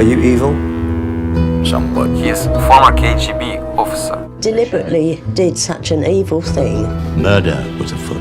Are you evil? Somewhat. He is former KGB officer. Deliberately did such an evil thing. Murder was afoot.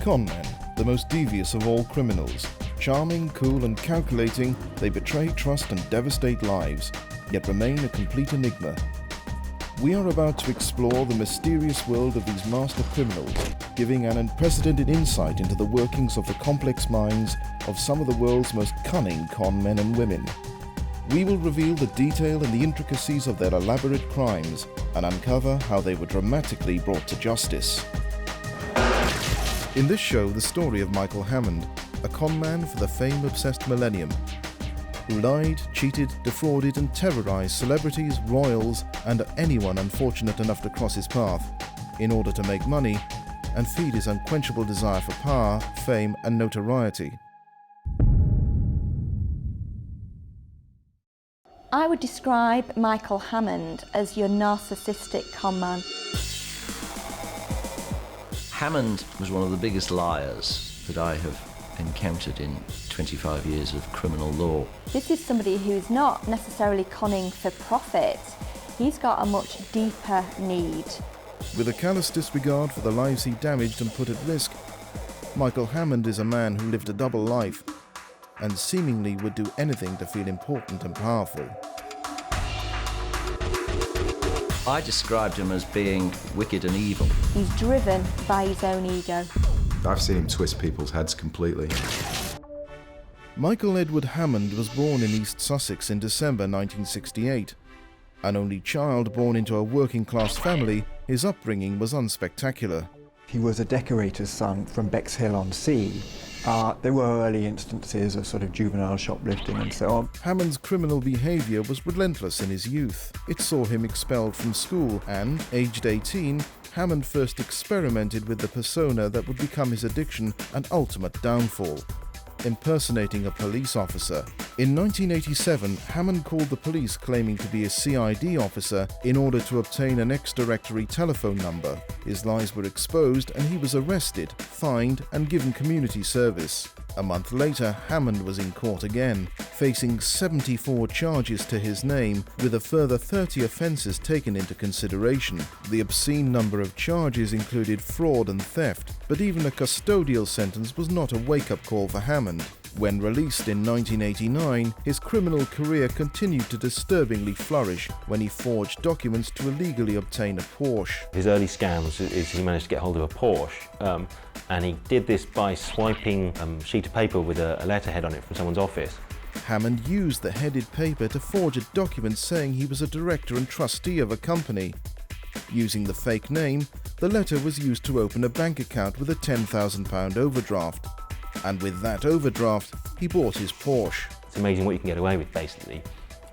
Conmen, the most devious of all criminals. Charming, cool and calculating, they betray trust and devastate lives, yet remain a complete enigma. We are about to explore the mysterious world of these master criminals, giving an unprecedented insight into the workings of the complex minds of some of the world's most cunning con men and women. We will reveal the detail and the intricacies of their elaborate crimes and uncover how they were dramatically brought to justice. In this show, the story of Michael Hammond, a con man for the fame-obsessed millennium, who lied, cheated, defrauded and terrorized celebrities, royals and anyone unfortunate enough to cross his path in order to make money and feed his unquenchable desire for power, fame and notoriety. I would describe Michael Hammond as your narcissistic con man. Hammond was one of the biggest liars that I have encountered in 25 years of criminal law. This is somebody who's not necessarily conning for profit. He's got a much deeper need. With a callous disregard for the lives he damaged and put at risk, Michael Hammond is a man who lived a double life and seemingly would do anything to feel important and powerful. I described him as being wicked and evil. He's driven by his own ego. I've seen him twist people's heads completely. Michael Edward Hammond was born in East Sussex in December 1968. An only child born into a working-class family, his upbringing was unspectacular. He was a decorator's son from Bexhill-on-Sea. There were early instances of sort of juvenile shoplifting and so on. Hammond's criminal behaviour was relentless in his youth. It saw him expelled from school and, aged 18, Hammond first experimented with the persona that would become his addiction and ultimate downfall: impersonating a police officer. In 1987, Hammond called the police claiming to be a CID officer in order to obtain an ex-directory telephone number. His lies were exposed and he was arrested, fined and given community service. A month later, Hammond was in court again, facing 74 charges to his name, with a further 30 offences taken into consideration. The obscene number of charges included fraud and theft, but even a custodial sentence was not a wake-up call for Hammond. When released in 1989, his criminal career continued to disturbingly flourish when he forged documents to illegally obtain a Porsche. His early scams is he managed to get hold of a Porsche, and he did this by swiping a sheet of paper with a letterhead on it from someone's office. Hammond used the headed paper to forge a document saying he was a director and trustee of a company. Using the fake name, the letter was used to open a bank account with a £10,000 overdraft. And with that overdraft, he bought his Porsche. It's amazing what you can get away with, basically,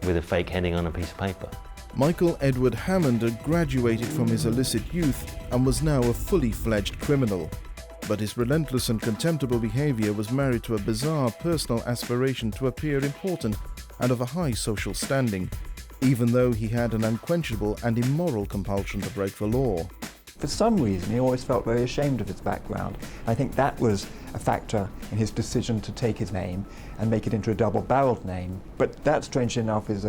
with a fake heading on a piece of paper. Michael Edward Hammond had graduated from his illicit youth and was now a fully fledged criminal. But his relentless and contemptible behaviour was married to a bizarre personal aspiration to appear important and of a high social standing, even though he had an unquenchable and immoral compulsion to break the law. For some reason, he always felt very ashamed of his background. I think that was a factor in his decision to take his name and make it into a double-barreled name. But that, strangely enough, is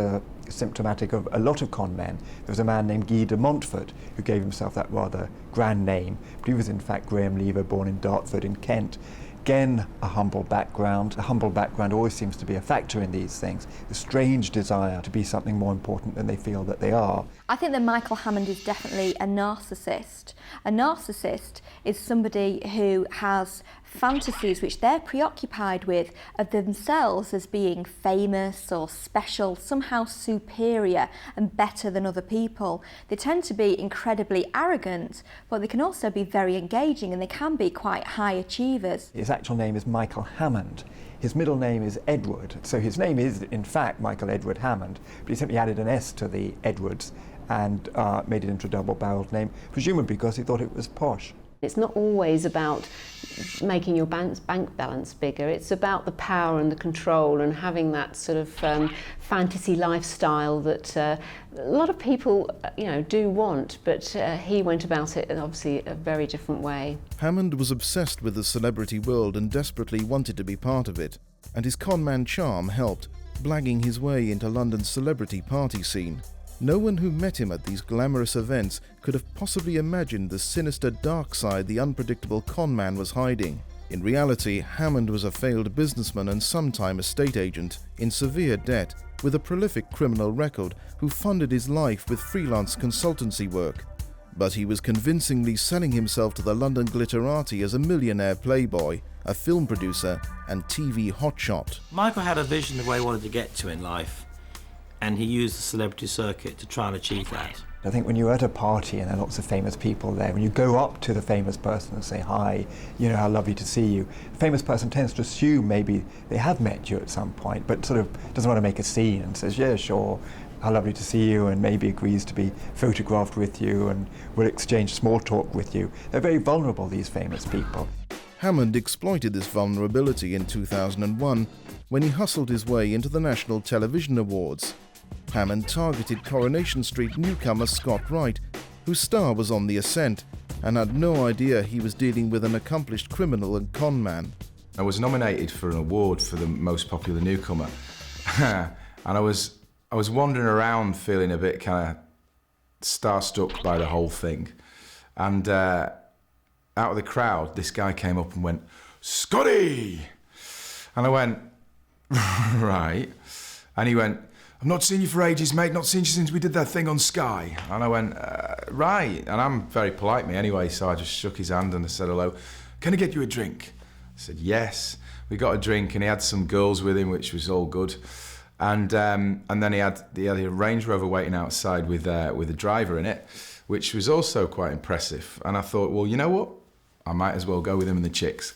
symptomatic of a lot of con men. There was a man named Guy de Montfort who gave himself that rather grand name, but he was in fact Graham Lever, born in Dartford in Kent. Again, a humble background. A humble background always seems to be a factor in these things. A strange desire to be something more important than they feel that they are. I think that Michael Hammond is definitely a narcissist. A narcissist is somebody who has fantasies which they're preoccupied with of themselves as being famous or special, somehow superior and better than other people. They tend to be incredibly arrogant, but they can also be very engaging, and they can be quite high achievers. His actual name is Michael Hammond. His middle name is Edward, so his name is in fact Michael Edward Hammond, but he simply added an S to the Edwards and made it into a double-barreled name, presumably because he thought it was posh. It's not always about making your bank balance bigger, it's about the power and the control and having that sort of fantasy lifestyle that a lot of people do want, but he went about it in obviously a very different way. Hammond was obsessed with the celebrity world and desperately wanted to be part of it, and his conman charm helped, blagging his way into London's celebrity party scene. No one who met him at these glamorous events could have possibly imagined the sinister dark side the unpredictable conman was hiding. In reality, Hammond was a failed businessman and sometime estate agent, in severe debt, with a prolific criminal record, who funded his life with freelance consultancy work. But he was convincingly selling himself to the London glitterati as a millionaire playboy, a film producer and TV hotshot. Michael had a vision of where he wanted to get to in life, and he used the celebrity circuit to try and achieve that. I think when you're at a party and there are lots of famous people there, when you go up to the famous person and say, hi, how lovely to see you, the famous person tends to assume maybe they have met you at some point, but sort of doesn't want to make a scene and says, yeah, sure, how lovely to see you, and maybe agrees to be photographed with you and will exchange small talk with you. They're very vulnerable, these famous people. Hammond exploited this vulnerability in 2001 when he hustled his way into the National Television Awards. Hammond targeted Coronation Street newcomer Scott Wright, whose star was on the ascent, and had no idea he was dealing with an accomplished criminal and conman. I was nominated for an award for the most popular newcomer, and I was wandering around feeling a bit kind of starstruck by the whole thing. And out of the crowd, this guy came up and went, "Scotty!" And I went, "Right." And he went, "I've not seen you for ages, mate, not seen you since we did that thing on Sky." And I went, "Right." And I'm very polite, me anyway, so I just shook his hand and I said hello. "Can I get you a drink?" I said, "Yes." We got a drink and he had some girls with him, which was all good. And then he had a Range Rover waiting outside with a driver in it, which was also quite impressive. And I thought, well, you know what? I might as well go with him and the chicks.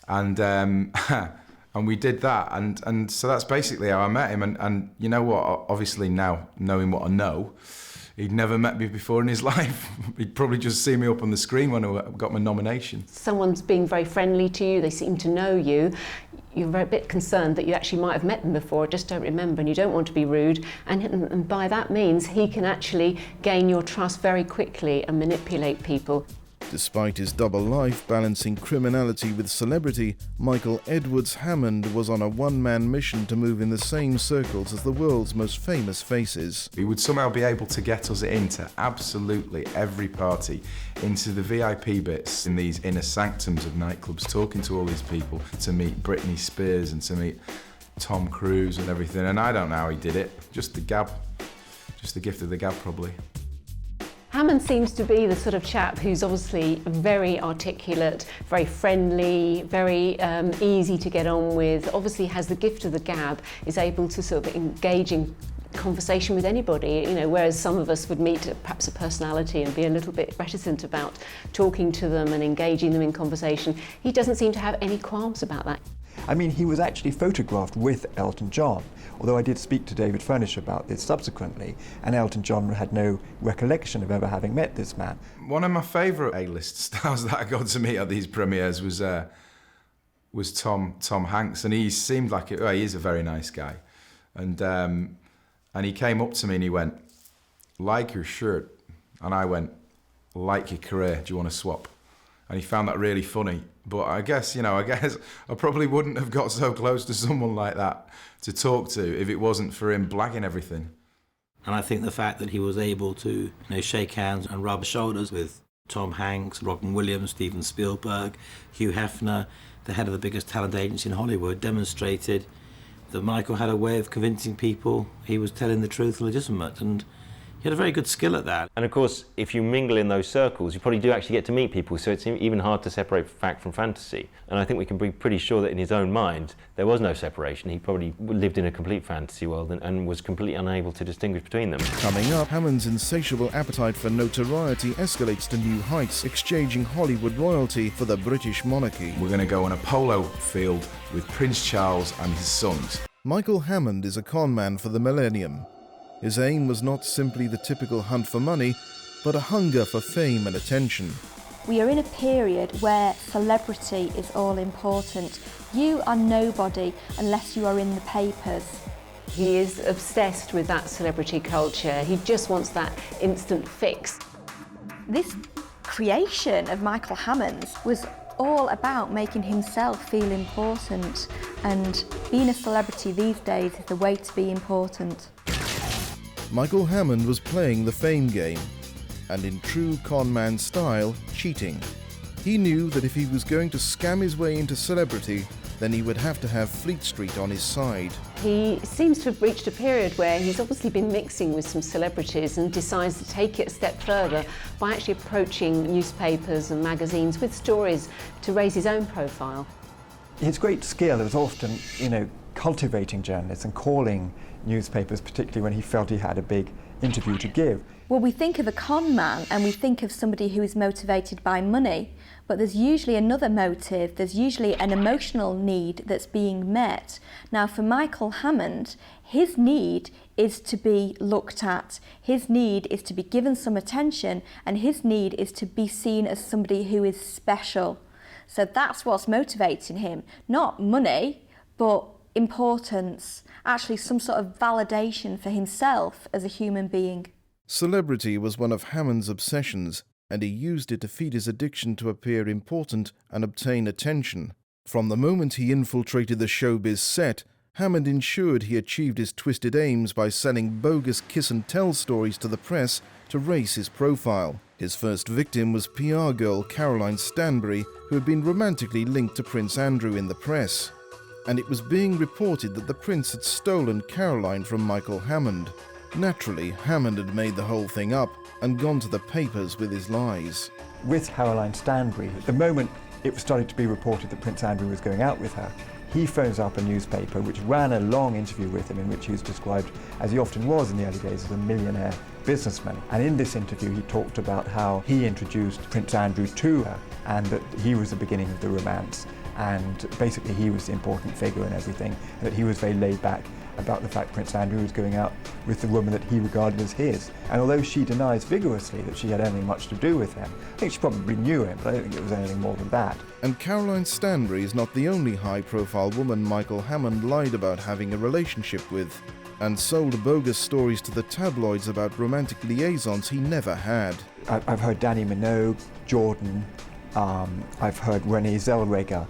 And and we did that, and so that's basically how I met him. And you know what? Obviously now, knowing what I know, he'd never met me before in his life. He'd probably just seen me up on the screen when I got my nomination. Someone's being very friendly to you, they seem to know you. You're a bit concerned that you actually might have met them before, just don't remember, and you don't want to be rude. And by that means, he can actually gain your trust very quickly and manipulate people. Despite his double life balancing criminality with celebrity, Michael Edwards Hammond was on a one-man mission to move in the same circles as the world's most famous faces. He would somehow be able to get us into absolutely every party, into the VIP bits in these inner sanctums of nightclubs, talking to all these people, to meet Britney Spears and to meet Tom Cruise and everything. And I don't know how he did it, just the gab, just the gift of the gab probably. Hammond seems to be the sort of chap who's obviously very articulate, very friendly, very easy to get on with, obviously has the gift of the gab, is able to sort of engage in conversation with anybody, whereas some of us would meet perhaps a personality and be a little bit reticent about talking to them and engaging them in conversation. He doesn't seem to have any qualms about that. I mean, he was actually photographed with Elton John, although I did speak to David Furnish about this subsequently, and Elton John had no recollection of ever having met this man. One of my favourite A-list stars that I got to meet at these premieres was Tom Hanks, and he seemed like he is a very nice guy, and he came up to me and he went, "Like your shirt," and I went, "Like your career, do you want to swap?" And he found that really funny. But I guess I probably wouldn't have got so close to someone like that to talk to if it wasn't for him blagging everything. And I think the fact that he was able to shake hands and rub shoulders with Tom Hanks, Robin Williams, Steven Spielberg, Hugh Hefner, the head of the biggest talent agency in Hollywood, demonstrated that Michael had a way of convincing people he was telling the truth legitimate. And He had a very good skill at that. And of course, if you mingle in those circles, you probably do actually get to meet people, so it's even hard to separate fact from fantasy. And I think we can be pretty sure that in his own mind, there was no separation. He probably lived in a complete fantasy world and was completely unable to distinguish between them. Coming up, Hammond's insatiable appetite for notoriety escalates to new heights, exchanging Hollywood royalty for the British monarchy. We're going to go on a polo field with Prince Charles and his sons. Michael Hammond is a con man for the millennium. His aim was not simply the typical hunt for money, but a hunger for fame and attention. We are in a period where celebrity is all important. You are nobody unless you are in the papers. He is obsessed with that celebrity culture. He just wants that instant fix. This creation of Michael Hammond's was all about making himself feel important, and being a celebrity these days is the way to be important. Michael Hammond was playing the fame game, and in true con man style, cheating. He knew that if he was going to scam his way into celebrity, then he would have to have Fleet Street on his side. He seems to have reached a period where he's obviously been mixing with some celebrities and decides to take it a step further by actually approaching newspapers and magazines with stories to raise his own profile. His great skill was often, cultivating journalists and calling newspapers, particularly when he felt he had a big interview to give. Well, we think of a con man and we think of somebody who is motivated by money, but there's usually another motive, there's usually an emotional need that's being met. Now, for Michael Hammond, his need is to be looked at, his need is to be given some attention, and his need is to be seen as somebody who is special. So that's what's motivating him, not money, but importance, actually some sort of validation for himself as a human being. Celebrity was one of Hammond's obsessions, and he used it to feed his addiction to appear important and obtain attention. From the moment he infiltrated the showbiz set, Hammond ensured he achieved his twisted aims by selling bogus kiss-and-tell stories to the press to raise his profile. His first victim was PR girl Caroline Stanbury, who had been romantically linked to Prince Andrew in the press. And it was being reported that the prince had stolen Caroline from Michael Hammond. Naturally, Hammond had made the whole thing up and gone to the papers with his lies. With Caroline Stanbury, the moment it started to be reported that Prince Andrew was going out with her, he phones up a newspaper which ran a long interview with him in which he was described, as he often was in the early days, as a millionaire businessman. And in this interview he talked about how he introduced Prince Andrew to her and that he was the beginning of the romance, and basically he was the important figure and everything, that he was very laid back about the fact Prince Andrew was going out with the woman that he regarded as his. And although she denies vigorously that she had anything much to do with him, I think she probably knew him, but I don't think it was anything more than that. And Caroline Stanbury is not the only high-profile woman Michael Hammond lied about having a relationship with, and sold bogus stories to the tabloids about romantic liaisons he never had. I've heard Danny Minogue, Jordan, I've heard Renee Zellweger,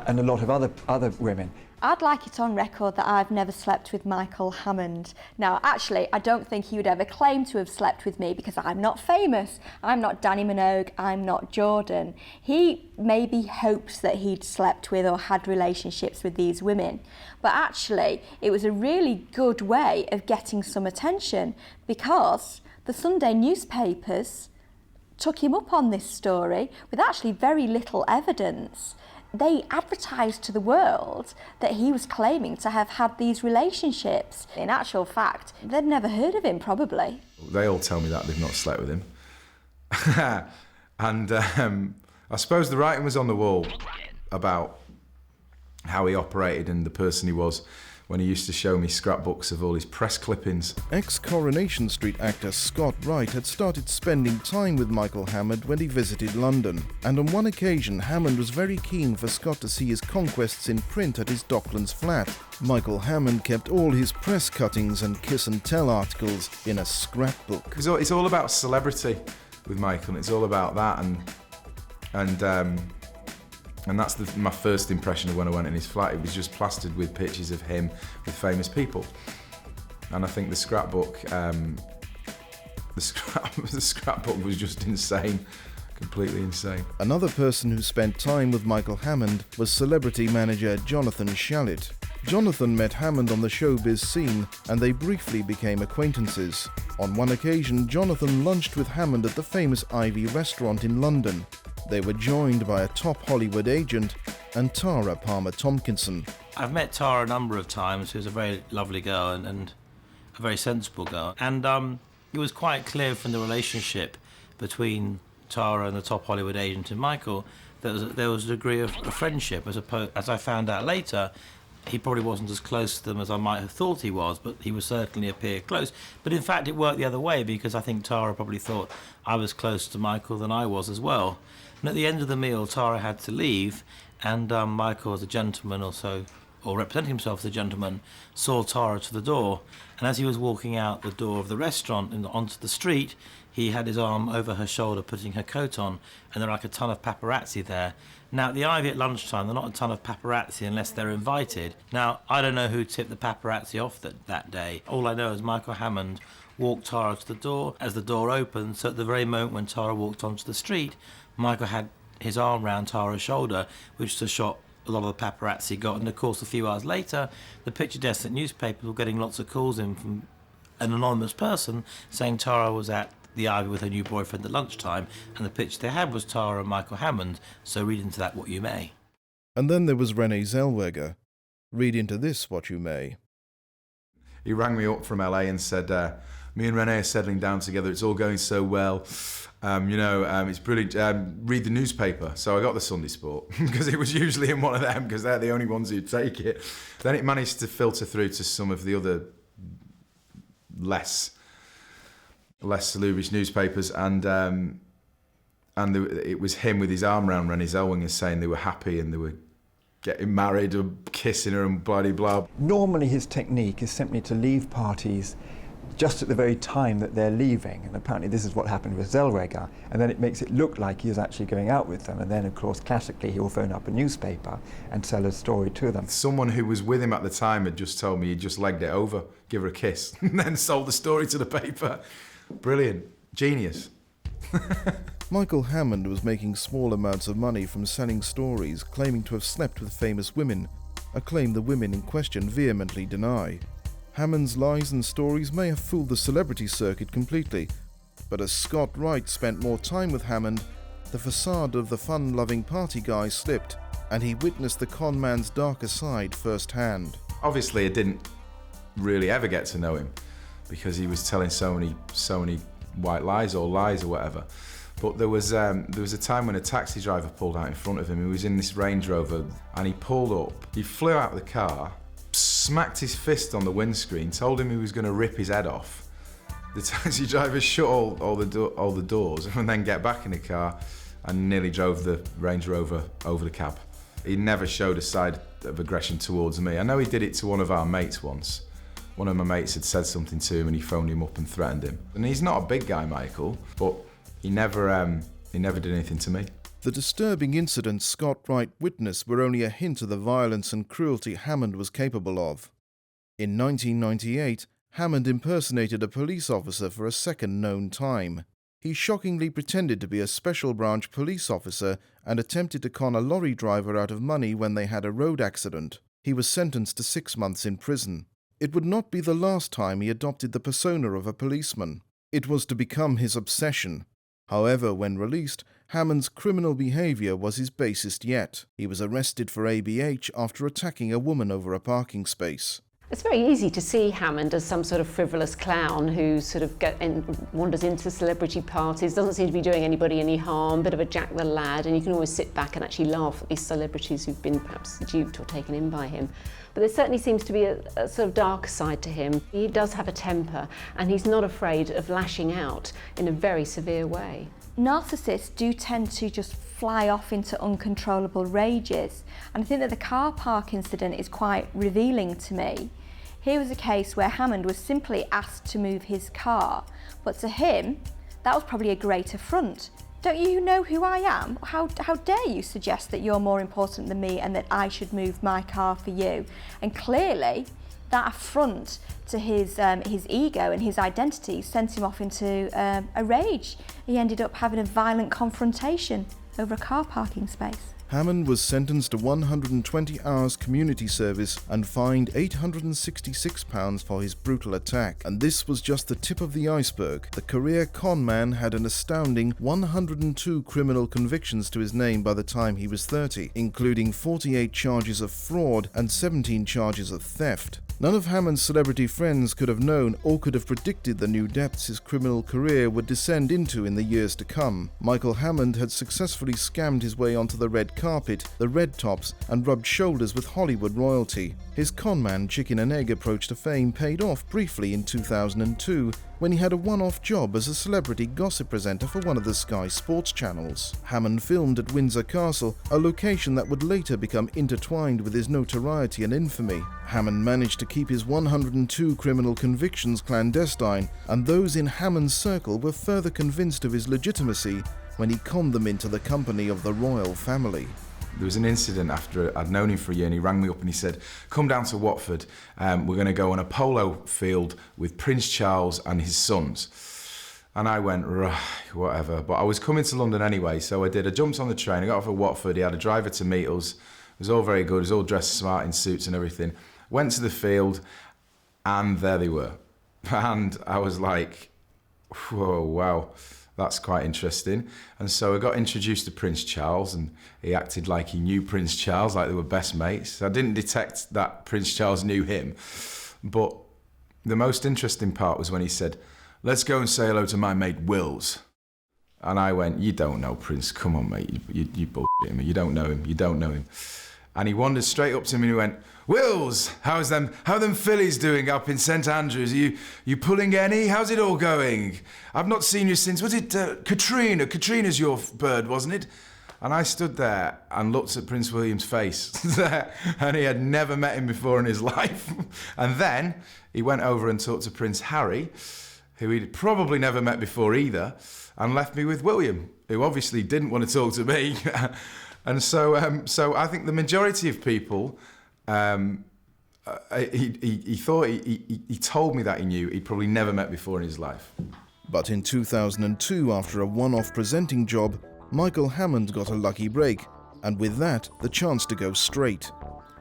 and a lot of other women. I'd like it on record that I've never slept with Michael Hammond. Now, actually, I don't think he would ever claim to have slept with me because I'm not famous. I'm not Danny Minogue, I'm not Jordan. He maybe hopes that he'd slept with or had relationships with these women. But actually, it was a really good way of getting some attention because the Sunday newspapers took him up on this story with actually very little evidence. They advertised to the world that he was claiming to have had these relationships. In actual fact, they'd never heard of him, probably. They all tell me that they've not slept with him. And I suppose the writing was on the wall about how he operated and the person he was when he used to show me scrapbooks of all his press clippings. Ex-Coronation Street actor Scott Wright had started spending time with Michael Hammond when he visited London, and on one occasion Hammond was very keen for Scott to see his conquests in print at his Docklands flat. Michael Hammond kept all his press cuttings and kiss-and-tell articles in a scrapbook. It's all about celebrity with Michael, and it's all about that, and that's my first impression of when I went in his flat. It was just plastered with pictures of him with famous people. And I think the scrapbook, the scrapbook was just insane, completely insane. Another person who spent time with Michael Hammond was celebrity manager Jonathan Shalit. Jonathan met Hammond on the showbiz scene and they briefly became acquaintances. On one occasion, Jonathan lunched with Hammond at the famous Ivy restaurant in London. They were joined by a top Hollywood agent and Tara Palmer-Tompkinson. I've met Tara a number of times, who's a very lovely girl and a very sensible girl. And it was quite clear from the relationship between Tara and the top Hollywood agent and Michael that there was a degree of friendship. As I found out later, he probably wasn't as close to them as I might have thought he was, but he would certainly appear close. But in fact, it worked the other way, because I think Tara probably thought I was closer to Michael than I was as well. And at the end of the meal, Tara had to leave, and Michael, as a gentleman or representing himself as a gentleman, saw Tara to the door. And as he was walking out the door of the restaurant and onto the street, he had his arm over her shoulder, putting her coat on, and there were like a ton of paparazzi there. Now, at the Ivy at lunchtime, there are not a ton of paparazzi unless they're invited. Now, I don't know who tipped the paparazzi off that day. All I know is Michael Hammond walked Tara to the door as the door opened, so at the very moment when Tara walked onto the street, Michael had his arm round Tara's shoulder, which is a shot a lot of the paparazzi got. And of course, a few hours later, the picture desk at newspapers were getting lots of calls in from an anonymous person saying Tara was at the Ivy with her new boyfriend at lunchtime, and the picture they had was Tara and Michael Hammond, so read into that what you may. And then there was Renee Zellweger. Read into this what you may. He rang me up from LA and said, me and Renee are settling down together, it's all going so well, it's brilliant, read the newspaper. So I got the Sunday Sport, because it was usually in one of them, because they're the only ones who take it. Then it managed to filter through to some of the other less salubrious newspapers, and it was him with his arm around Renee Zellweger saying they were happy and they were getting married or kissing her and blah, blah, blah. Normally his technique is simply to leave parties just at the very time that they're leaving, and apparently this is what happened with Zellweger, and then it makes it look like he is actually going out with them, and then of course classically he will phone up a newspaper and tell a story to them. Someone who was with him at the time had just told me he'd just legged it over, give her a kiss, and then sold the story to the paper. Brilliant. Genius. Michael Hammond was making small amounts of money from selling stories claiming to have slept with famous women, a claim the women in question vehemently deny. Hammond's lies and stories may have fooled the celebrity circuit completely, but as Scott Wright spent more time with Hammond, the facade of the fun-loving party guy slipped, and he witnessed the con man's darker side firsthand. Obviously, I didn't really ever get to know him, because he was telling so many white lies or whatever. But there was a time when a taxi driver pulled out in front of him. He was in this Range Rover, and he pulled up. He flew out of the car, smacked his fist on the windscreen, told him he was going to rip his head off. The taxi driver shut all the doors and then get back in the car and nearly drove the Range Rover over the cab. He never showed a side of aggression towards me. I know he did it to one of our mates once. One of my mates had said something to him and he phoned him up and threatened him. And he's not a big guy, Michael, but he never did anything to me. The disturbing incidents Scott Wright witnessed were only a hint of the violence and cruelty Hammond was capable of. In 1998, Hammond impersonated a police officer for a second known time. He shockingly pretended to be a special branch police officer and attempted to con a lorry driver out of money when they had a road accident. He was sentenced to 6 months in prison. It would not be the last time he adopted the persona of a policeman. It was to become his obsession. However, when released, Hammond's criminal behaviour was his basest yet. He was arrested for ABH after attacking a woman over a parking space. It's very easy to see Hammond as some sort of frivolous clown who sort of wanders into celebrity parties, doesn't seem to be doing anybody any harm, bit of a Jack the Lad, and you can always sit back and actually laugh at these celebrities who've been perhaps duped or taken in by him. But there certainly seems to be a sort of dark side to him. He does have a temper, and he's not afraid of lashing out in a very severe way. Narcissists do tend to just fly off into uncontrollable rages, and I think that the car park incident is quite revealing to me. Here was a case where Hammond was simply asked to move his car, but to him, that was probably a great affront. Don't you know who I am? How dare you suggest that you're more important than me and that I should move my car for you? And clearly, that affront to his ego and his identity sent him off into a rage. He ended up having a violent confrontation over a car parking space. Hammond was sentenced to 120 hours community service and fined £866 for his brutal attack. And this was just the tip of the iceberg. The career con man had an astounding 102 criminal convictions to his name by the time he was 30, including 48 charges of fraud and 17 charges of theft. None of Hammond's celebrity friends could have known or could have predicted the new depths his criminal career would descend into in the years to come. Michael Hammond had successfully scammed his way onto the red carpet, the red tops, and rubbed shoulders with Hollywood royalty. His conman chicken and egg approach to fame paid off briefly in 2002 when he had a one-off job as a celebrity gossip presenter for one of the Sky Sports channels. Hammond filmed at Windsor Castle, a location that would later become intertwined with his notoriety and infamy. Hammond managed to keep his 102 criminal convictions clandestine, and those in Hammond's circle were further convinced of his legitimacy when he conned them into the company of the royal family. There was an incident after I'd known him for a year, and he rang me up and he said, come down to Watford, we're going to go on a polo field with Prince Charles and his sons. And I went, right, whatever. But I was coming to London anyway, so I did. I jumped on the train, I got off at Watford, he had a driver to meet us. It was all very good, it was all dressed smart in suits and everything. Went to the field, and there they were. And I was like, whoa, wow. That's quite interesting. And so I got introduced to Prince Charles, and he acted like he knew Prince Charles, like they were best mates. I didn't detect that Prince Charles knew him. But the most interesting part was when he said, let's go and say hello to my mate Wills. And I went, you don't know Prince, come on mate, you bullshit me, you don't know him. And he wandered straight up to me and he went, Wills, how them fillies doing up in St Andrews? Are you pulling any? How's it all going? I've not seen you since, was it Katrina? Katrina's your bird, wasn't it? And I stood there and looked at Prince William's face, and he had never met him before in his life. And then he went over and talked to Prince Harry, who he'd probably never met before either, and left me with William, who obviously didn't want to talk to me. And so I think the majority of people, he thought he told me that he knew he'd probably never met before in his life. But in 2002, after a one-off presenting job, Michael Hammond got a lucky break, and with that, the chance to go straight.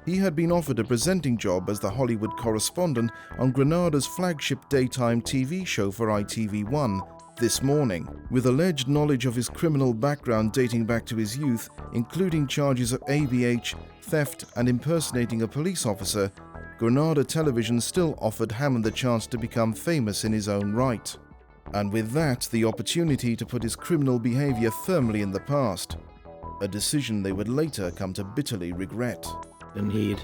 He had been offered a presenting job as the Hollywood correspondent on Granada's flagship daytime TV show for ITV1, This Morning. With alleged knowledge of his criminal background dating back to his youth, including charges of ABH, theft, and impersonating a police officer, Granada Television still offered Hammond the chance to become famous in his own right. And with that, the opportunity to put his criminal behavior firmly in the past. A decision they would later come to bitterly regret. And he'd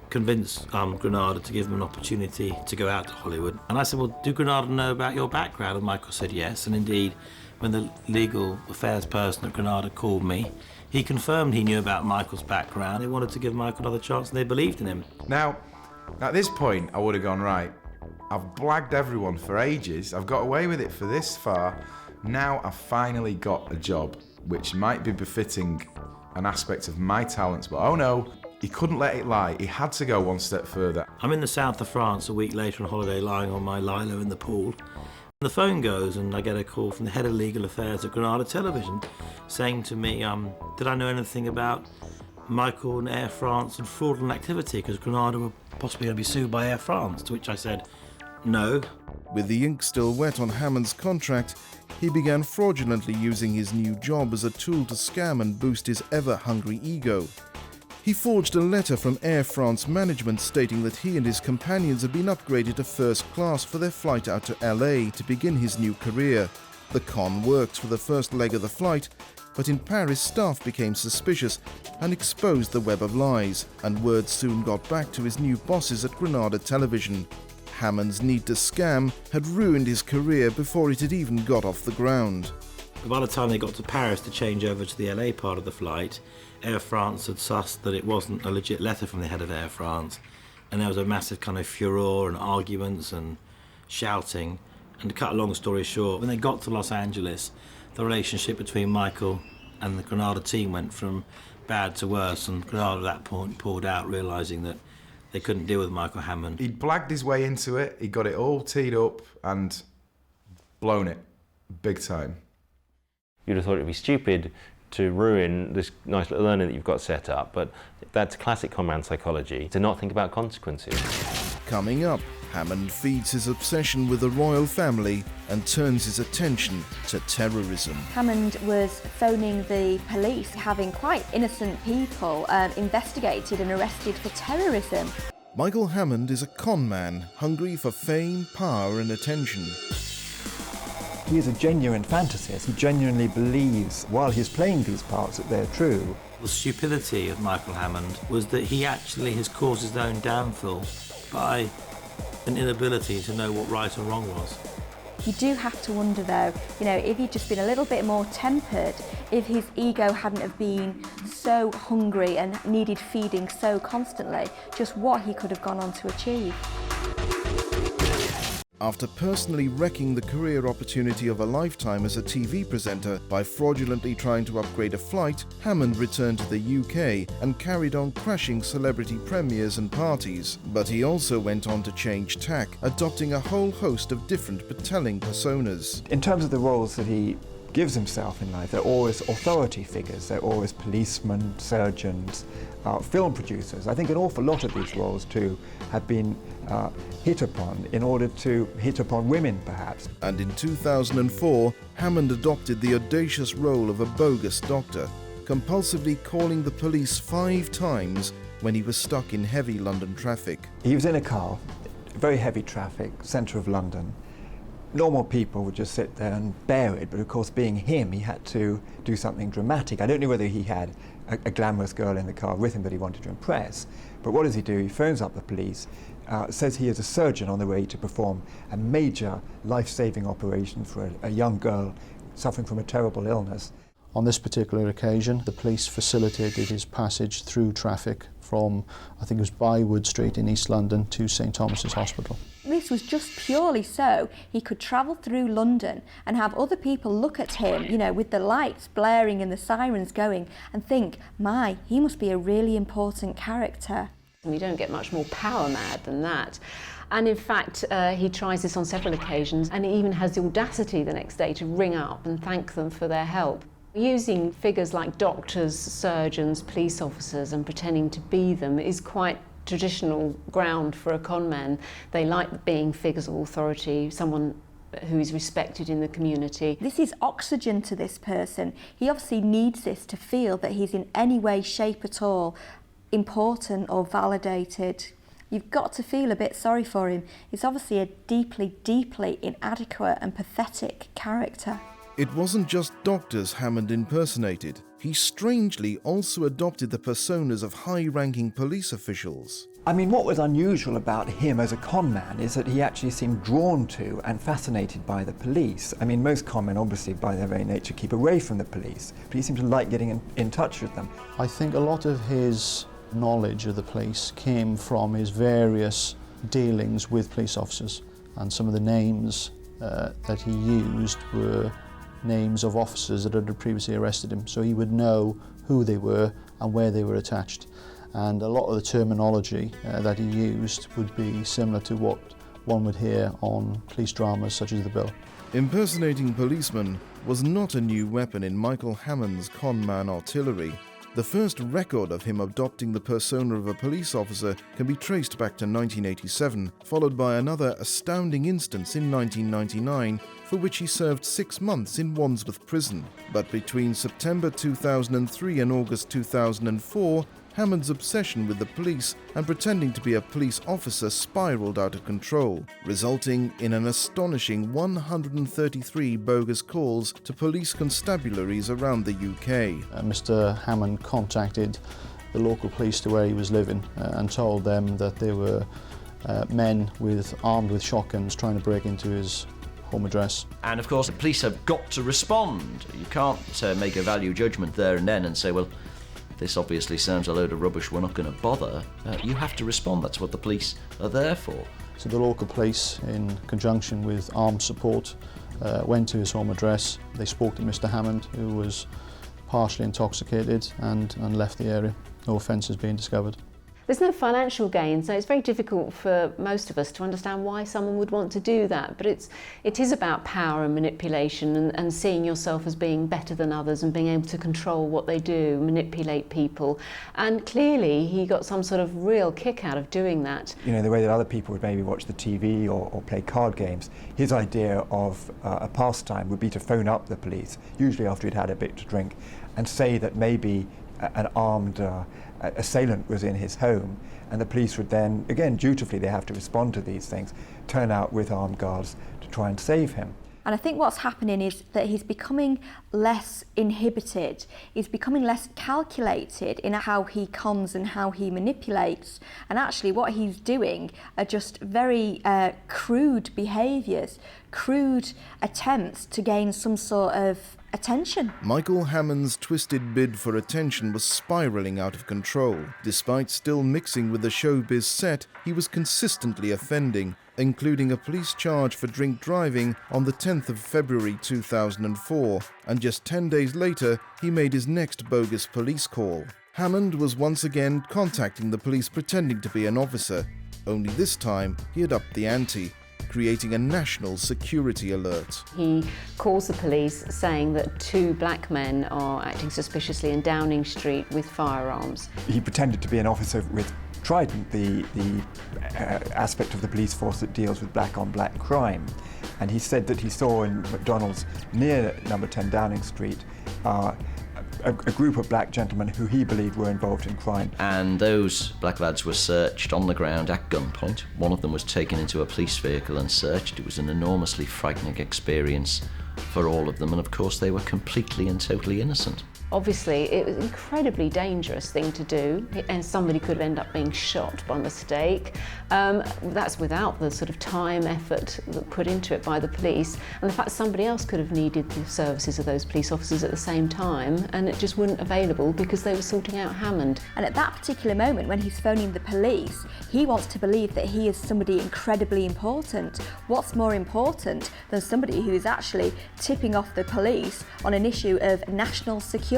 convinced Granada to give him an opportunity to go out to Hollywood. And I said, well, do Granada know about your background? And Michael said yes. And indeed, when the legal affairs person at Granada called me, he confirmed he knew about Michael's background. They wanted to give Michael another chance and they believed in him. Now, at this point, I would have gone, right, I've blagged everyone for ages. I've got away with it for this far. Now I've finally got a job, which might be befitting an aspect of my talents, but oh no, he couldn't let it lie. He had to go one step further. I'm in the south of France a week later on holiday, lying on my lilo in the pool. The phone goes and I get a call from the head of legal affairs at Granada Television saying to me, did I know anything about Michael and Air France and fraudulent activity, because Granada were possibly going to be sued by Air France, to which I said, no. With the ink still wet on Hammond's contract, he began fraudulently using his new job as a tool to scam and boost his ever-hungry ego. He forged a letter from Air France management stating that he and his companions had been upgraded to first class for their flight out to LA to begin his new career. The con worked for the first leg of the flight, but in Paris staff became suspicious and exposed the web of lies, and word soon got back to his new bosses at Granada Television. Hammond's need to scam had ruined his career before it had even got off the ground. By the time they got to Paris to change over to the LA part of the flight, Air France had sussed that it wasn't a legit letter from the head of Air France, and there was a massive kind of furore and arguments and shouting. And to cut a long story short, when they got to Los Angeles, the relationship between Michael and the Granada team went from bad to worse, and Granada at that point pulled out, realising that they couldn't deal with Michael Hammond. He'd blagged his way into it, he got it all teed up and blown it big time. You'd have thought it'd be stupid to ruin this nice little learning that you've got set up, but that's classic conman psychology, to not think about consequences. Coming up, Hammond feeds his obsession with the royal family and turns his attention to terrorism. Hammond was phoning the police, having quite innocent people investigated and arrested for terrorism. Michael Hammond is a con man, hungry for fame, power and attention. He is a genuine fantasist. He genuinely believes, while he's playing these parts, that they're true. The stupidity of Michael Hammond was that he actually has caused his own downfall by an inability to know what right or wrong was. You do have to wonder though, if he'd just been a little bit more tempered, if his ego hadn't have been so hungry and needed feeding so constantly, just what he could have gone on to achieve. After personally wrecking the career opportunity of a lifetime as a TV presenter by fraudulently trying to upgrade a flight, Hammond returned to the UK and carried on crashing celebrity premieres and parties. But he also went on to change tack, adopting a whole host of different but telling personas. In terms of the roles that he gives himself in life, they're always authority figures. They're always policemen, surgeons, film producers. I think an awful lot of these roles too have been hit upon in order to hit upon women, perhaps. And in 2004, Hammond adopted the audacious role of a bogus doctor, compulsively calling the police 5 times when he was stuck in heavy London traffic. He was in a car, very heavy traffic, centre of London. Normal people would just sit there and bear it, but of course being him, he had to do something dramatic. I don't know whether he had a glamorous girl in the car with him that he wanted to impress, but what does he do? He phones up the police, says he is a surgeon on the way to perform a major life-saving operation for a young girl suffering from a terrible illness. On this particular occasion, the police facilitated his passage through traffic from, I think it was Bywood Street in East London to St Thomas's Hospital. This was just purely so he could travel through London and have other people look at him, with the lights blaring and the sirens going, and think, he must be a really important character. You don't get much more power mad than that. And in fact, he tries this on several occasions, and he even has the audacity the next day to ring up and thank them for their help. Using figures like doctors, surgeons, police officers and pretending to be them is quite traditional ground for a con man. They like being figures of authority, someone who is respected in the community. This is oxygen to this person. He obviously needs this to feel that he's in any way, shape at all important or validated. You've got to feel a bit sorry for him. He's obviously a deeply, deeply inadequate and pathetic character. It wasn't just doctors Hammond impersonated. He strangely also adopted the personas of high-ranking police officials. I mean, what was unusual about him as a con man is that he actually seemed drawn to and fascinated by the police. I mean, most con men, obviously, by their very nature, keep away from the police, but he seemed to like getting in touch with them. I think a lot of his knowledge of the police came from his various dealings with police officers, and some of the names that he used were names of officers that had previously arrested him, so he would know who they were and where they were attached. And a lot of the terminology that he used would be similar to what one would hear on police dramas such as The Bill. Impersonating policemen was not a new weapon in Michael Hammond's con man artillery. The first record of him adopting the persona of a police officer can be traced back to 1987, followed by another astounding instance in 1999, for which he served 6 months in Wandsworth Prison. But between September 2003 and August 2004, Hammond's obsession with the police and pretending to be a police officer spiraled out of control, resulting in an astonishing 133 bogus calls to police constabularies around the UK. Mr. Hammond contacted the local police to where he was living and told them that there were men armed with shotguns trying to break into his home address. And of course the police have got to respond. You can't make a value judgment there and then and say, well, this obviously sounds a load of rubbish, we're not going to bother. You have to respond, that's what the police are there for. So the local police, in conjunction with armed support, went to his home address. They spoke to Mr. Hammond, who was partially intoxicated, and left the area. No offences being discovered. There's no financial gain, so it's very difficult for most of us to understand why someone would want to do that. But it is about power and manipulation and seeing yourself as being better than others and being able to control what they do, manipulate people. And clearly he got some sort of real kick out of doing that. You know, the way that other people would maybe watch the TV or play card games, his idea of a pastime would be to phone up the police, usually after he'd had a bit to drink, and say that maybe an armed assailant was in his home, and the police would then, again, dutifully they have to respond to these things, turn out with armed guards to try and save him. And I think what's happening is that he's becoming less inhibited, he's becoming less calculated in how he cons and how he manipulates. And actually what he's doing are just very crude behaviours, crude attempts to gain some sort of attention. Michael Hammond's twisted bid for attention was spiralling out of control. Despite still mixing with the showbiz set, he was consistently offending, including a police charge for drink driving on the 10th of February 2004, and just 10 days later he made his next bogus police call. Hammond was once again contacting the police pretending to be an officer, only this time he had upped the ante, creating a national security alert. He calls the police saying that 2 black men are acting suspiciously in Downing Street with firearms. He pretended to be an officer with Trident, the aspect of the police force that deals with black-on-black crime. And he said that he saw in McDonald's near number 10 Downing Street a group of black gentlemen who he believed were involved in crime. And those black lads were searched on the ground at gunpoint. One of them was taken into a police vehicle and searched. It was an enormously frightening experience for all of them, and of course they were completely and totally innocent. Obviously, it was an incredibly dangerous thing to do, and somebody could end up being shot by mistake. That's without the sort of time, effort put into it by the police, and the fact somebody else could have needed the services of those police officers at the same time, and it just weren't available because they were sorting out Hammond. And at that particular moment, when he's phoning the police, he wants to believe that he is somebody incredibly important. What's more important than somebody who is actually tipping off the police on an issue of national security?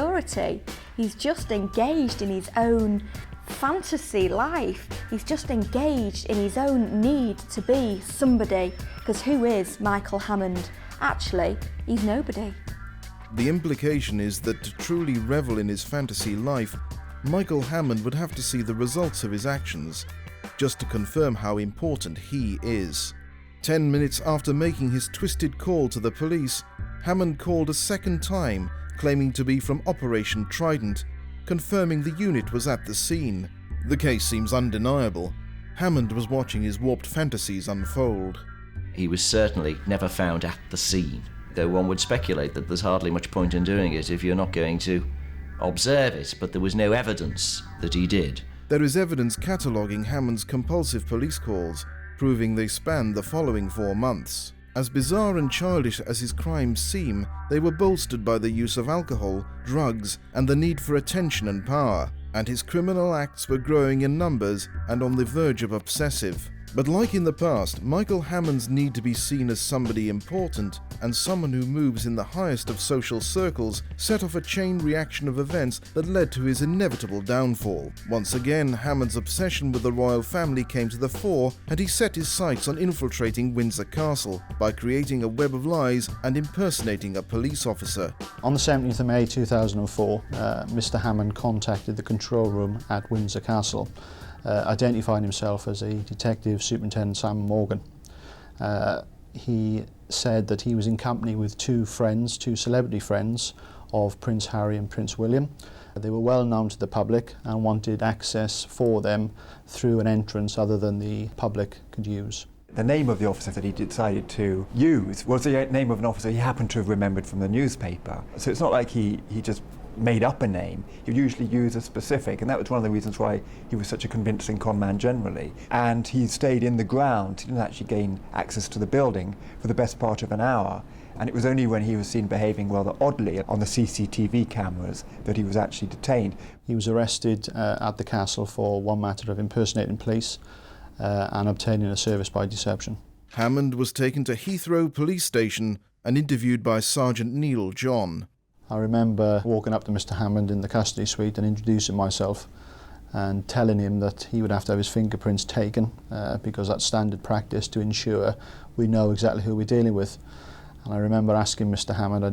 He's just engaged in his own fantasy life. He's just engaged in his own need to be somebody. Because who is Michael Hammond? Actually, he's nobody. The implication is that to truly revel in his fantasy life, Michael Hammond would have to see the results of his actions, just to confirm how important he is. 10 minutes after making his twisted call to the police, Hammond called a second time, claiming to be from Operation Trident, confirming the unit was at the scene. The case seems undeniable. Hammond was watching his warped fantasies unfold. He was certainly never found at the scene, though one would speculate that there's hardly much point in doing it if you're not going to observe it, but there was no evidence that he did. There is evidence cataloguing Hammond's compulsive police calls, proving they spanned the following 4 months. As bizarre and childish as his crimes seem, they were bolstered by the use of alcohol, drugs, and the need for attention and power, and his criminal acts were growing in numbers and on the verge of obsessive. But like in the past, Michael Hammond's need to be seen as somebody important and someone who moves in the highest of social circles set off a chain reaction of events that led to his inevitable downfall. Once again, Hammond's obsession with the royal family came to the fore, and he set his sights on infiltrating Windsor Castle by creating a web of lies and impersonating a police officer. On the 17th of May 2004, Mr. Hammond contacted the control room at Windsor Castle, identifying himself as a Detective Superintendent Simon Morgan. He said that he was in company with 2 celebrity friends of Prince Harry and Prince William. They were well known to the public and wanted access for them through an entrance other than the public could use. The name of the officer that he decided to use was the name of an officer he happened to have remembered from the newspaper. So it's not like he just made up a name. He would usually use a specific, and that was one of the reasons why he was such a convincing con man generally. And he stayed in the ground. He didn't actually gain access to the building for the best part of an hour. And it was only when he was seen behaving rather oddly on the CCTV cameras that he was actually detained. He was arrested at the castle for one matter of impersonating police and obtaining a service by deception. Hammond was taken to Heathrow Police Station and interviewed by Sergeant Neil John. I remember walking up to Mr. Hammond in the custody suite and introducing myself and telling him that he would have to have his fingerprints taken because that's standard practice to ensure we know exactly who we're dealing with. And I remember asking Mr. Hammond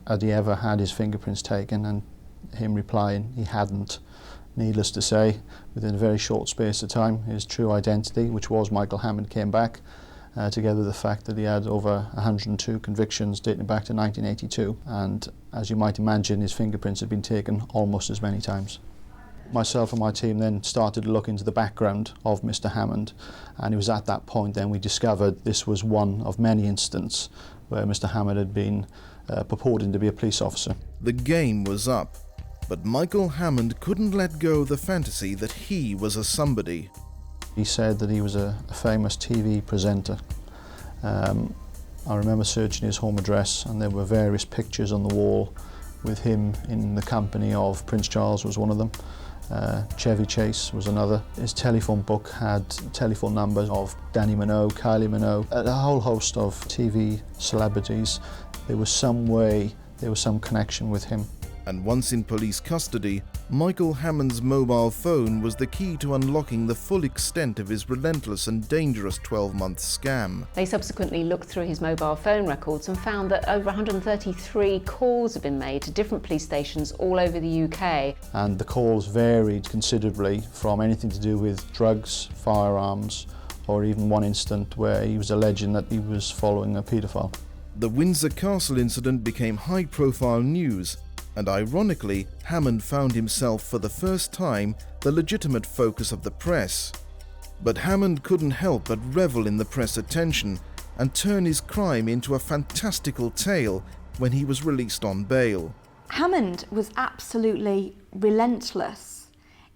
had he ever had his fingerprints taken, and him replying he hadn't. Needless to say, within a very short space of time, his true identity, which was Michael Hammond, came back, together with the fact that he had over 102 convictions dating back to 1982, and as you might imagine, his fingerprints had been taken almost as many times. Myself and my team then started to look into the background of Mr. Hammond, and it was at that point then we discovered this was one of many instances where Mr. Hammond had been purporting to be a police officer. The game was up, but Michael Hammond couldn't let go of the fantasy that he was a somebody. He said that he was a famous TV presenter. I remember searching his home address, and there were various pictures on the wall with him in the company of Prince Charles was one of them. Chevy Chase was another. His telephone book had telephone numbers of Danny Minogue, Kylie Minogue, a whole host of TV celebrities. There was some way, there was some connection with him. And once in police custody, Michael Hammond's mobile phone was the key to unlocking the full extent of his relentless and dangerous 12-month scam. They subsequently looked through his mobile phone records and found that over 133 calls had been made to different police stations all over the UK. And the calls varied considerably from anything to do with drugs, firearms, or even one incident where he was alleging that he was following a paedophile. The Windsor Castle incident became high-profile news, and ironically, Hammond found himself for the first time the legitimate focus of the press. But Hammond couldn't help but revel in the press attention and turn his crime into a fantastical tale when he was released on bail. Hammond was absolutely relentless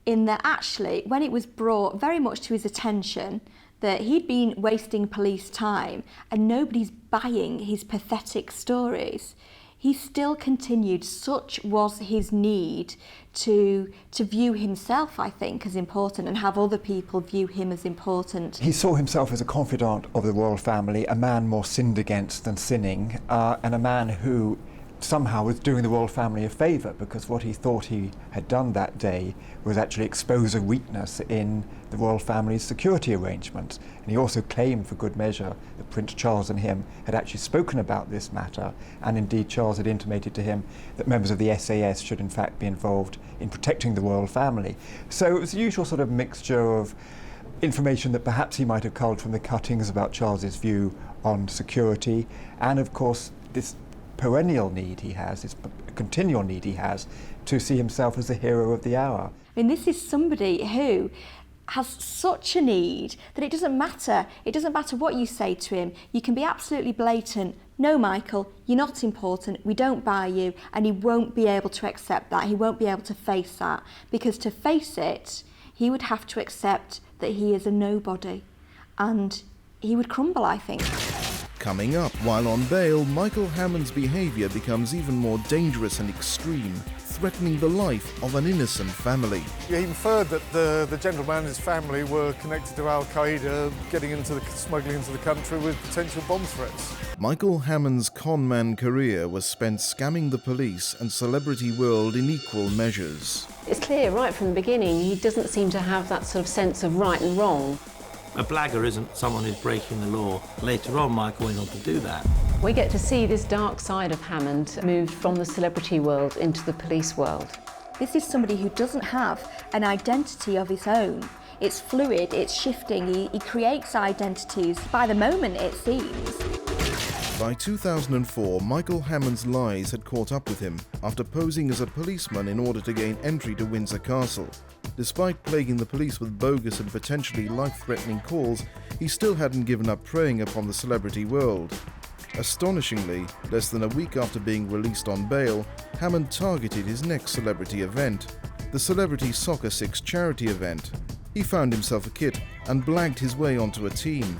in that actually, when it was brought very much to his attention that he'd been wasting police time and nobody's buying his pathetic stories, he still continued. Such was his need to view himself, I think, as important and have other people view him as important. He saw himself as a confidant of the royal family, a man more sinned against than sinning, and a man who somehow was doing the royal family a favour, because what he thought he had done that day was actually expose a weakness in the royal family's security arrangements. And he also claimed for good measure that Prince Charles and him had actually spoken about this matter, and indeed Charles had intimated to him that members of the SAS should in fact be involved in protecting the royal family. So it was the usual sort of mixture of information that perhaps he might have culled from the cuttings about Charles's view on security, and of course this perennial need he has, this continual need he has to see himself as the hero of the hour. I mean, this is somebody who has such a need that it doesn't matter what you say to him. You can be absolutely blatant. No, Michael, you're not important, we don't buy you, and he won't be able to accept that. He won't be able to face that, because to face it, he would have to accept that he is a nobody, and he would crumble, I think. Coming up, while on bail, Michael Hammond's behaviour becomes even more dangerous and extreme, threatening the life of an innocent family. He inferred that the gentleman and his family were connected to Al-Qaeda, smuggling into the country with potential bomb threats. Michael Hammond's conman career was spent scamming the police and celebrity world in equal measures. It's clear right from the beginning he doesn't seem to have that sort of sense of right and wrong. A blagger isn't someone who's breaking the law. Later on, Michael went on to do that. We get to see this dark side of Hammond moved from the celebrity world into the police world. This is somebody who doesn't have an identity of his own. It's fluid, it's shifting, he creates identities by the moment, it seems. By 2004, Michael Hammond's lies had caught up with him after posing as a policeman in order to gain entry to Windsor Castle. Despite plaguing the police with bogus and potentially life-threatening calls, he still hadn't given up preying upon the celebrity world. Astonishingly, less than a week after being released on bail, Hammond targeted his next celebrity event, the Celebrity Soccer 6 charity event. He found himself a kit and blagged his way onto a team.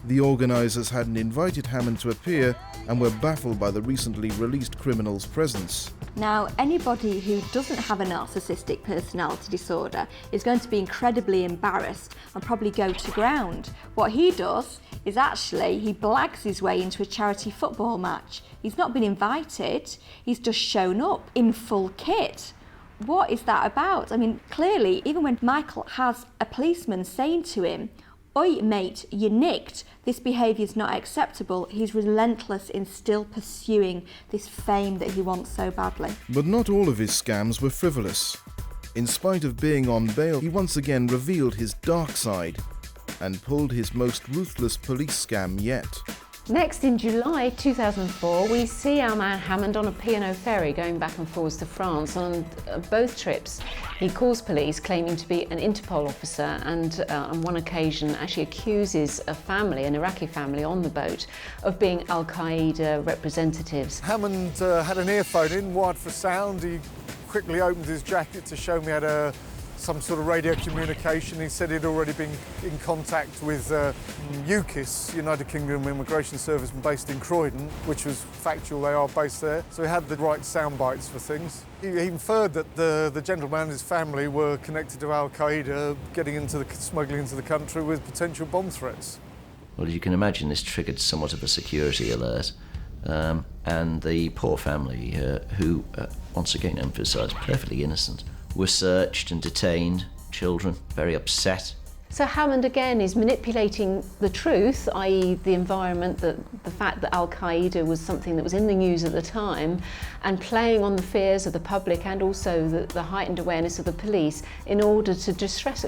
The organisers hadn't invited Hammond to appear and were baffled by the recently released criminal's presence. Now, anybody who doesn't have a narcissistic personality disorder is going to be incredibly embarrassed and probably go to ground. What he does is actually he blags his way into a charity football match. He's not been invited, he's just shown up in full kit. What is that about? I mean, clearly, even when Michael has a policeman saying to him, "Oi, mate, you nicked, this behaviour's not acceptable," he's relentless in still pursuing this fame that he wants so badly. But not all of his scams were frivolous. In spite of being on bail, he once again revealed his dark side and pulled his most ruthless police scam yet. Next, in July 2004, we see our man Hammond on a P&O ferry going back and forwards to France. On both trips, he calls police claiming to be an Interpol officer, and on one occasion actually accuses a family, an Iraqi family on the boat, of being Al-Qaeda representatives. Hammond had an earphone in, wired for sound. He quickly opened his jacket to show me had some sort of radio communication. He said he'd already been in contact with UKIS, United Kingdom Immigration Service, based in Croydon, which was factual, they are based there. So he had the right sound bites for things. He inferred that the gentleman and his family were connected to Al-Qaeda, smuggling into the country with potential bomb threats. Well, as you can imagine, this triggered somewhat of a security alert. And the poor family, who, once again emphasised, perfectly innocent, were searched and detained, children very upset. So Hammond again is manipulating the truth, i.e. the environment, the fact that Al-Qaeda was something that was in the news at the time, and playing on the fears of the public and also the heightened awareness of the police in order to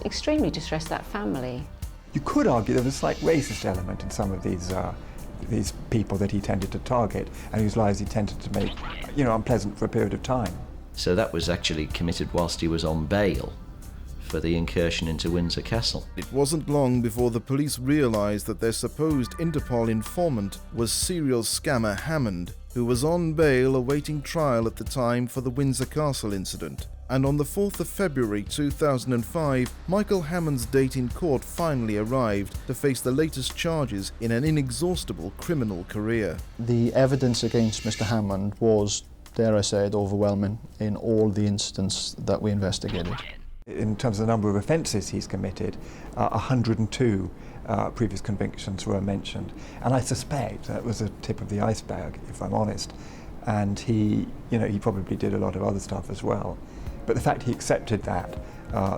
extremely distress that family. You could argue there was a slight racist element in some of these people that he tended to target and whose lives he tended to make, unpleasant for a period of time. So that was actually committed whilst he was on bail for the incursion into Windsor Castle. It wasn't long before the police realised that their supposed Interpol informant was serial scammer Hammond, who was on bail awaiting trial at the time for the Windsor Castle incident. And on the 4th of February 2005, Michael Hammond's date in court finally arrived to face the latest charges in an inexhaustible criminal career. The evidence against Mr. Hammond was, dare I say it, overwhelming in all the incidents that we investigated. In terms of the number of offences he's committed, 102 previous convictions were mentioned. And I suspect that was a tip of the iceberg, if I'm honest. And he probably did a lot of other stuff as well. But the fact he accepted that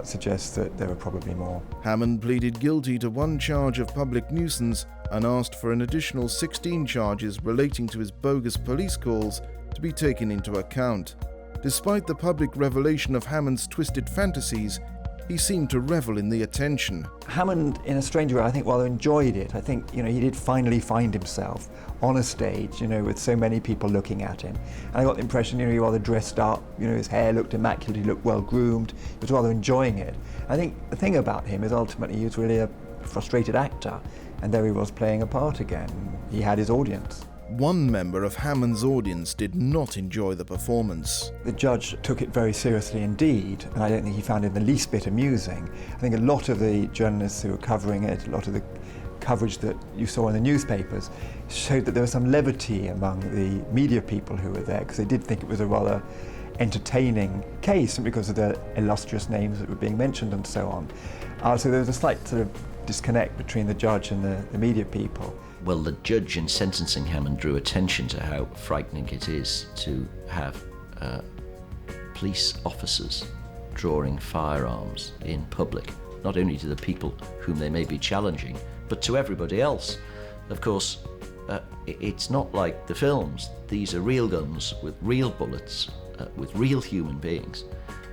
suggests that there were probably more. Hammond pleaded guilty to one charge of public nuisance and asked for an additional 16 charges relating to his bogus police calls to be taken into account. Despite the public revelation of Hammond's twisted fantasies, he seemed to revel in the attention. Hammond, in a strange way, I think rather enjoyed it. I think, he did finally find himself on a stage, with so many people looking at him. And I got the impression, he rather dressed up, his hair looked immaculate, he looked well groomed, he was rather enjoying it. I think the thing about him is ultimately he was really a frustrated actor, and there he was playing a part again. He had his audience. One member of Hammond's audience did not enjoy the performance. The judge took it very seriously indeed, and I don't think he found it the least bit amusing. I think a lot of the journalists who were covering it, a lot of the coverage that you saw in the newspapers, showed that there was some levity among the media people who were there, because they did think it was a rather entertaining case because of the illustrious names that were being mentioned and so on. So there was a slight sort of disconnect between the judge and the media people. Well, the judge in sentencing Hammond drew attention to how frightening it is to have police officers drawing firearms in public, not only to the people whom they may be challenging, but to everybody else. Of course, it's not like the films. These are real guns with real bullets, with real human beings.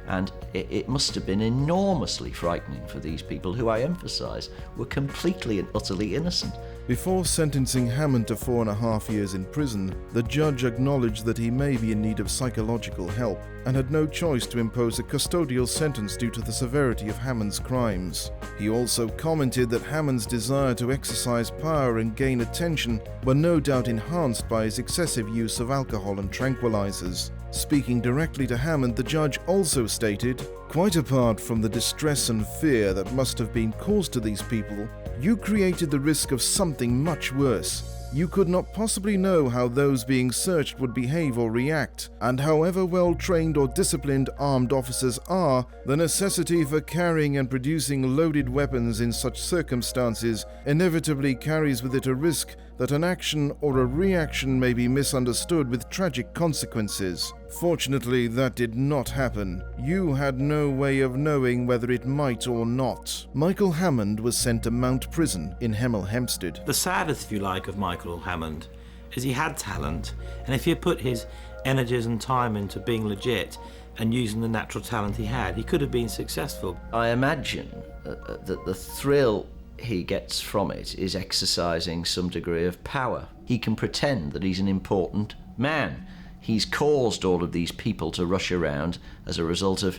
And it must have been enormously frightening for these people who, I emphasise, were completely and utterly innocent. Before sentencing Hammond to 4.5 years in prison, the judge acknowledged that he may be in need of psychological help and had no choice to impose a custodial sentence due to the severity of Hammond's crimes. He also commented that Hammond's desire to exercise power and gain attention were no doubt enhanced by his excessive use of alcohol and tranquilizers. Speaking directly to Hammond, the judge also stated, "Quite apart from the distress and fear that must have been caused to these people, you created the risk of something much worse. You could not possibly know how those being searched would behave or react, and however well-trained or disciplined armed officers are, the necessity for carrying and producing loaded weapons in such circumstances inevitably carries with it a risk that an action or a reaction may be misunderstood with tragic consequences. Fortunately, that did not happen. You had no way of knowing whether it might or not. Michael Hammond was sent to Mount Prison in Hemel Hempstead. The saddest, if you like, of Michael Hammond is he had talent, and if he had put his energies and time into being legit and using the natural talent he had, he could have been successful. I imagine that the thrill he gets from it is exercising some degree of power. He can pretend that he's an important man. He's caused all of these people to rush around as a result of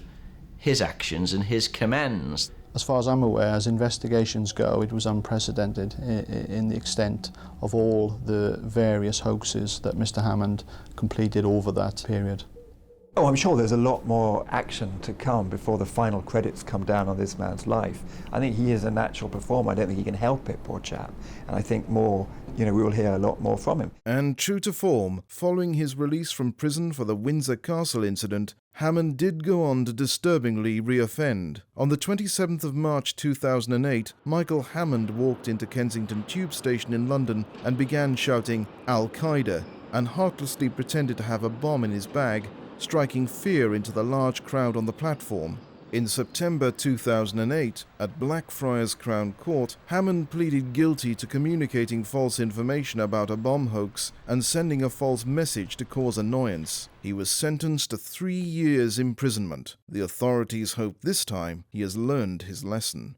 his actions and his commands. As far as I'm aware, as investigations go, it was unprecedented in the extent of all the various hoaxes that Mr. Hammond completed over that period. Oh, I'm sure there's a lot more action to come before the final credits come down on this man's life. I think he is a natural performer. I don't think he can help it, poor chap. And I think more, we will hear a lot more from him. And true to form, following his release from prison for the Windsor Castle incident, Hammond did go on to disturbingly reoffend. On the 27th of March 2008, Michael Hammond walked into Kensington Tube Station in London and began shouting Al-Qaeda, and heartlessly pretended to have a bomb in his bag, striking fear into the large crowd on the platform. In September 2008, at Blackfriars Crown Court, Hammond pleaded guilty to communicating false information about a bomb hoax and sending a false message to cause annoyance. He was sentenced to 3 years imprisonment. The authorities hope this time he has learned his lesson.